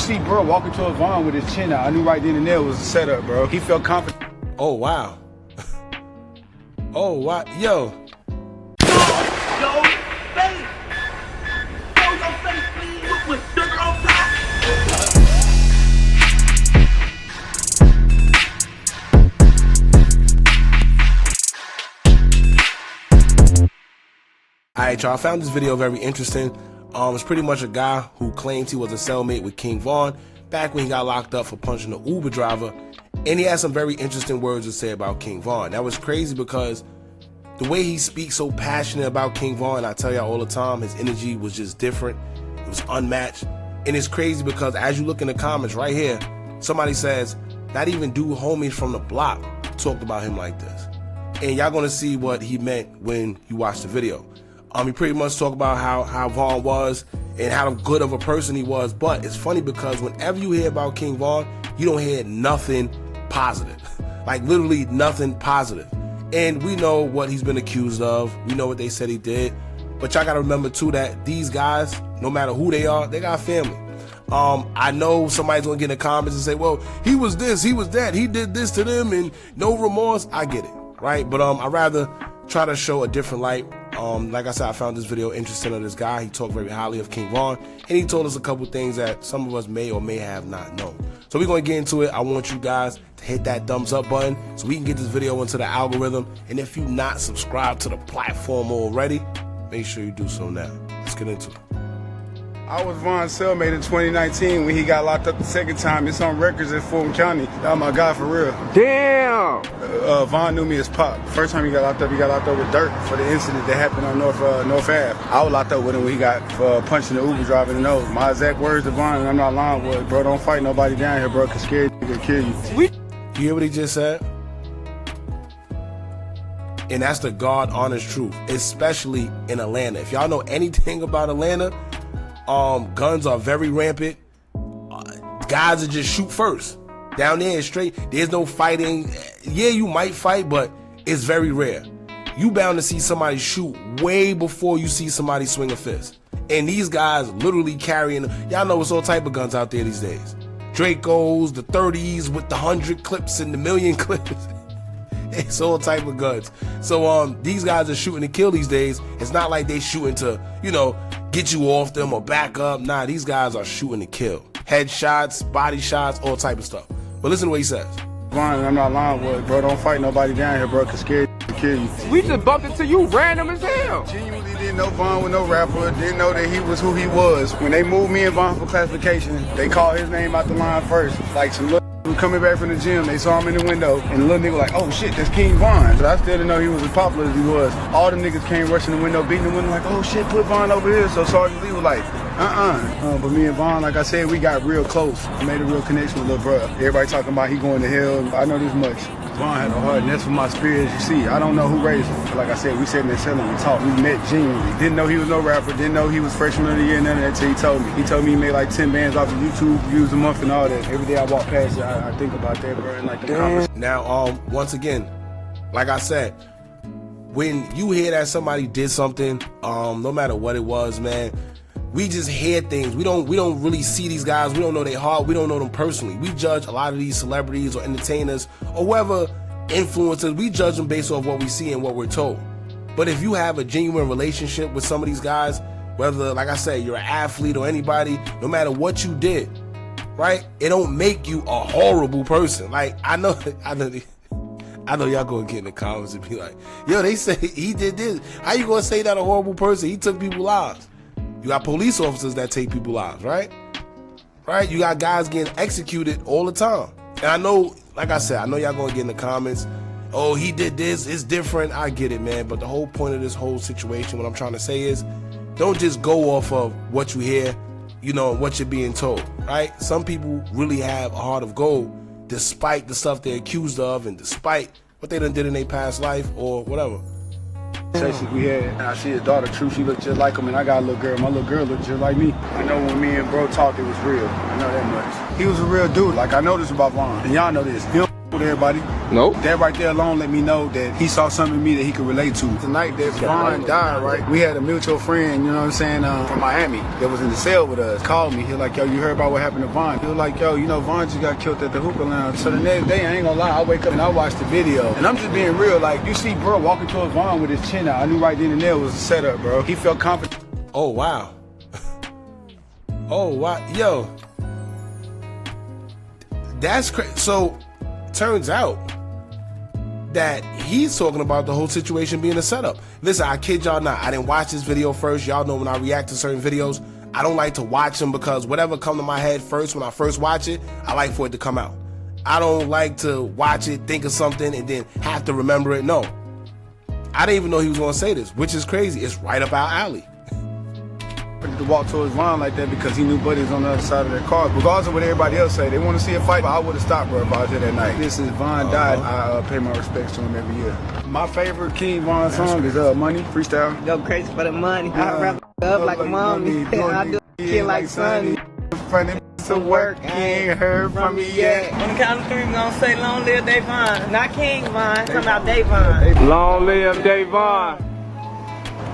see bro walking towards Vaughn with his chin out, I knew right then and there was a setup, bro. He felt confident. Oh, wow. Oh, wow. Yo. Yo, face. Show your face, please, with sugar on top. Alright, y'all, I found this video very interesting. It's pretty much a guy who claims he was a cellmate with King Von back when he got locked up for punching the Uber driver, and he had some very interesting words to say about King Von. That was crazy because the way he speaks so passionate about King Von, I tell y'all all the time, his energy was just different. It was unmatched. And it's crazy because as you look in the comments right here, somebody says, not even dude homies from the block talked about him like this. And y'all gonna see what he meant when you watch the video. He pretty much talked about how Von was and how good of a person he was. But it's funny because whenever you hear about King Von, you don't hear nothing positive. Like literally nothing positive. And we know what he's been accused of. We know what they said he did. But y'all gotta remember too that these guys, no matter who they are, they got family. I know somebody's gonna get in the comments and say, well, he was this, he was that, he did this to them and no remorse. I get it, right? But I'd rather try to show a different light. Like I said, I found this video interesting of this guy. He talked very highly of King Von, and he told us a couple things that some of us may or may have not known. So we're going to get into it. I want you guys to hit that thumbs up button so we can get this video into the algorithm. And if you're not subscribed to the platform already, make sure you do so now. Let's get into it. I was Von's cellmate in 2019 when he got locked up the second time. It's on records in Fulton County. Oh my God, for real. Damn! Von knew me as Pop. First time he got locked up with Dirt for the incident that happened on North Ave. I was locked up with him when he got punching the Uber driver in the nose. My exact words to Von, and I'm not lying, was, bro, don't fight nobody down here, bro, cause scared nigga kill you. You hear what he just said? And that's the God honest truth, especially in Atlanta. If y'all know anything about Atlanta, guns are very rampant. Guys are just shoot first. Down there is straight. There's no fighting. Yeah, you might fight, but it's very rare. You bound to see somebody shoot way before you see somebody swing a fist. And these guys literally carrying, y'all know what's all type of guns out there these days. Dracos, the 30s with the 100 clips and the million clips. It's all type of guns. So these guys are shooting to kill these days. It's not like they shooting to, you know, get you off them or back up. Nah, these guys are shooting to kill. Headshots, body shots, all type of stuff. But listen to what he says. Von, I'm not lying, was, bro, don't fight nobody down here, bro, cause scared to kill you. We just bumped into you random as hell. Genuinely didn't know Von was no rapper, didn't know that he was who he was. When they moved me and Von for classification, they called his name out the line first. Like some little coming back from the gym, they saw him in the window, and the little nigga like, oh shit, that's King Von. But I still didn't know he was as popular as he was. All them niggas came rushing the window, beating the window like, oh shit, put Von over here. So Sergeant Lee was like, but me and Von, like I said, we got real close. I made a real connection with little brother. Everybody talking about he going to hell. I know this much. Von had a heart, and that's for my spirit, as you see. I don't know who raised him. But like I said, we sat in that cell and we talked. We met genuinely. Didn't know he was no rapper. Didn't know he was freshman of the year, none of that till he told me. He told me he made like 10 bands off of YouTube views a month and all that. Every day I walk past it, I think about that, bro. And like the conversation. Now, once again, like I said, when you hear that somebody did something, no matter what it was, man, we just hear things. We don't really see these guys. We don't know their heart. We don't know them personally. We judge a lot of these celebrities or entertainers or whoever influencers. We judge them based off what we see and what we're told. But if you have a genuine relationship with some of these guys, whether, like I said, you're an athlete or anybody, no matter what you did, right? It don't make you a horrible person. Like I know y'all gonna get in the comments and be like, yo, they say he did this. How you gonna say that a horrible person? He took people's lives. You got police officers that take people's lives, right? Right? You got guys getting executed all the time. And I know, like I said, I know y'all gonna get in the comments, oh, he did this, it's different. I get it, man. But the whole point of this whole situation, what I'm trying to say is, don't just go off of what you hear, you know, what you're being told, right? Some people really have a heart of gold despite the stuff they're accused of and despite what they done did in their past life or whatever. Conversations we had, and I see his daughter, True, she looked just like him, and I got a little girl. My little girl looked just like me. I know when me and bro talked, it was real. I know that much. He was a real dude. Like, I know this about Von, and y'all know this. He don't with everybody. Nope. That right there alone let me know that he saw something in me that he could relate to. The night that Vaughn died, right, we had a mutual friend, you know what I'm saying, from Miami that was in the cell with us. Called me. He was like, yo, you heard about what happened to Vaughn? He was like, yo, you know, Vaughn just got killed at the Hookah Lounge. So the next day, I ain't gonna lie, I wake up and I watch the video. And I'm just being real. Like, you see bro walking towards Vaughn with his chin out. I knew right then and there was a setup, bro. He felt confident. Oh, wow. Oh, wow. Yo. That's crazy. So, turns out that he's talking about the whole situation being a setup. Listen, I kid y'all not. I didn't watch this video first. Y'all know when I react to certain videos, I don't like to watch them because whatever come to my head first, when I first watch it, I like for it to come out. I don't like to watch it, think of something, and then have to remember it. No. I didn't even know he was going to say this, which is crazy. It's right up our alley. To walk towards Vaughn like that because he knew Buddy was on the other side of their car. Regardless of what everybody else say, they want to see a fight, but I would have stopped, bro, if I was there that night. Since Vaughn died, I pay my respects to him every year. My favorite King Vaughn song is Money, freestyle. Go crazy for the money. I wrap up like a mommy. I do kid like Sonny. Funny to work, you ain't heard from me yet. On the count of three, we gonna say long live Davon. Not King Von, come out Davon. Long live Davon.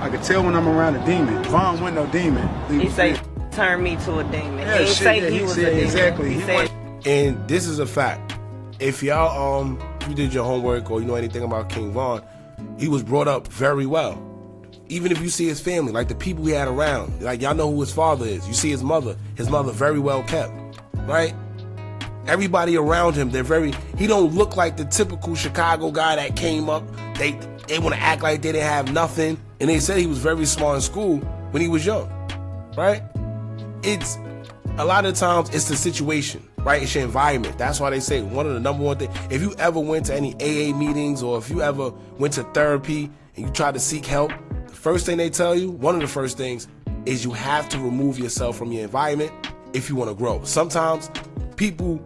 I could tell when I'm around a demon. Vaughn wasn't no demon. He say, turn me to a demon. Yeah, he didn't say yeah, he was a demon. Exactly. He said, And this is a fact. If y'all if you did your homework or you know anything about King Vaughn, he was brought up very well. Even if you see his family, like the people he had around, like y'all know who his father is. You see his mother very well kept, right? Everybody around him, he don't look like the typical Chicago guy that came up. They want to act like they didn't have nothing. And they said he was very smart in school when he was young, right? It's a lot of times it's the situation, right? It's your environment. That's why they say one of the number one things, if you ever went to any AA meetings or if you ever went to therapy and you tried to seek help, the first thing they tell you, one of the first things is you have to remove yourself from your environment if you want to grow. Sometimes people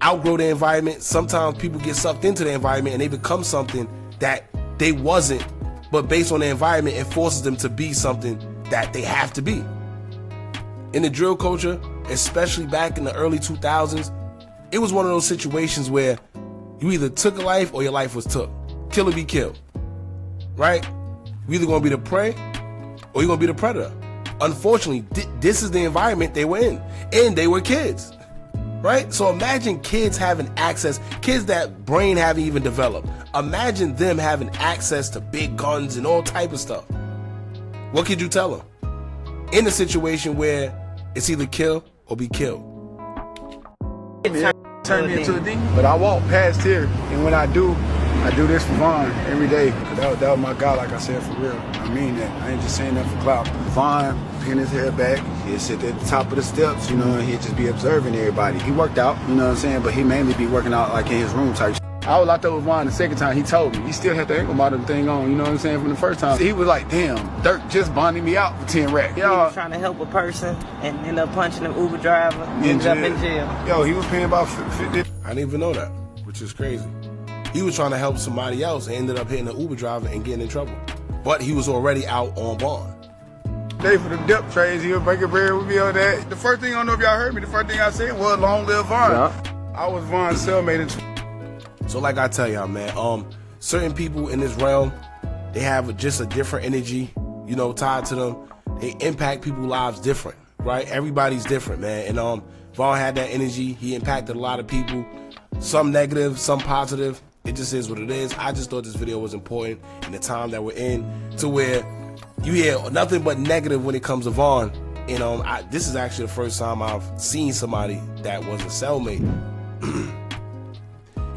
outgrow their environment. Sometimes people get sucked into the environment and they become something that they wasn't, but based on the environment, it forces them to be something that they have to be. In the drill culture, especially back in the early 2000s, it was one of those situations where you either took a life or your life was took. Kill or be killed, right? You either gonna be the prey or you're gonna be the predator. Unfortunately, this is the environment they were in, and they were kids, right? So imagine kids having access, kids that brain haven't even developed. Imagine them having access to big guns and all type of stuff. What could you tell them? In a situation where it's either kill or be killed. Turn me into a demon. But I walk past here, and when I do this for Vaughn every day. That was my guy, like I said, for real. I mean that. I ain't just saying that for clout. Vaughn, pin his head back, he'd sit at the top of the steps, you know, and he'd just be observing everybody. He worked out, you know what I'm saying, but he mainly be working out like in his room type shit. I was locked up with Vaughn the second time. He told me. He still had the ankle monitor thing on, you know what I'm saying, from the first time. He was like, damn, Dirk just bonding me out for 10 racks. He was trying to help a person and ended up punching an Uber driver and ended up in jail. Yo, he was paying about 50. I didn't even know that, which is crazy. He was trying to help somebody else and ended up hitting an Uber driver and getting in trouble. But he was already out on bond. Day for the dip trades, he was breaking bread with me on that. The first thing, I don't know if y'all heard me, the first thing I said was long live Vaughn. Yeah. I was Vaughn's cellmate. So like I tell y'all, man, certain people in this realm, they have just a different energy, you know, tied to them. They impact people's lives different, right? Everybody's different, man. And Vaughn had that energy. He impacted a lot of people, some negative, some positive. It just is what it is. I just thought this video was important in the time that we're in, to where you hear nothing but negative when it comes to Vaughn. And this is actually the first time I've seen somebody that was a cellmate.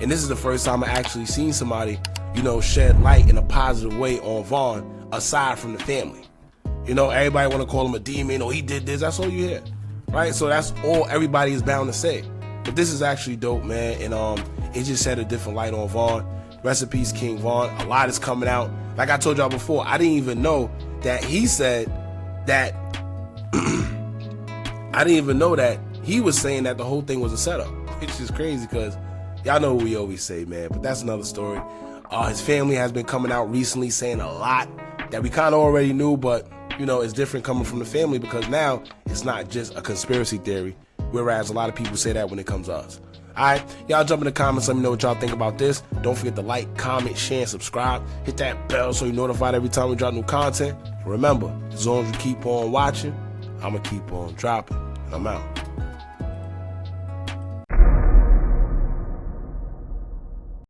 And this is the first time I actually seen somebody, you know, shed light in a positive way on Vaughn, aside from the family. You know, everybody want to call him a demon, or he did this. That's all you hear, right? So that's all everybody is bound to say. But this is actually dope, man. And it just shed a different light on Vaughn. Rest in peace, King Vaughn. A lot is coming out. Like I told y'all before, I didn't even know that he said that. I didn't even know that he was saying that the whole thing was a setup, which is crazy because y'all know what we always say, man. But that's another story. His family has been coming out recently saying a lot that we kind of already knew, but you know, it's different coming from the family because now it's not just a conspiracy theory, whereas a lot of people say that when it comes to us. Alright, y'all jump in the comments, let me know what y'all think about this. Don't forget to like, comment, share, and subscribe. Hit that bell so you're notified every time we drop new content. Remember, as long as you keep on watching, I'ma keep on dropping. And I'm out.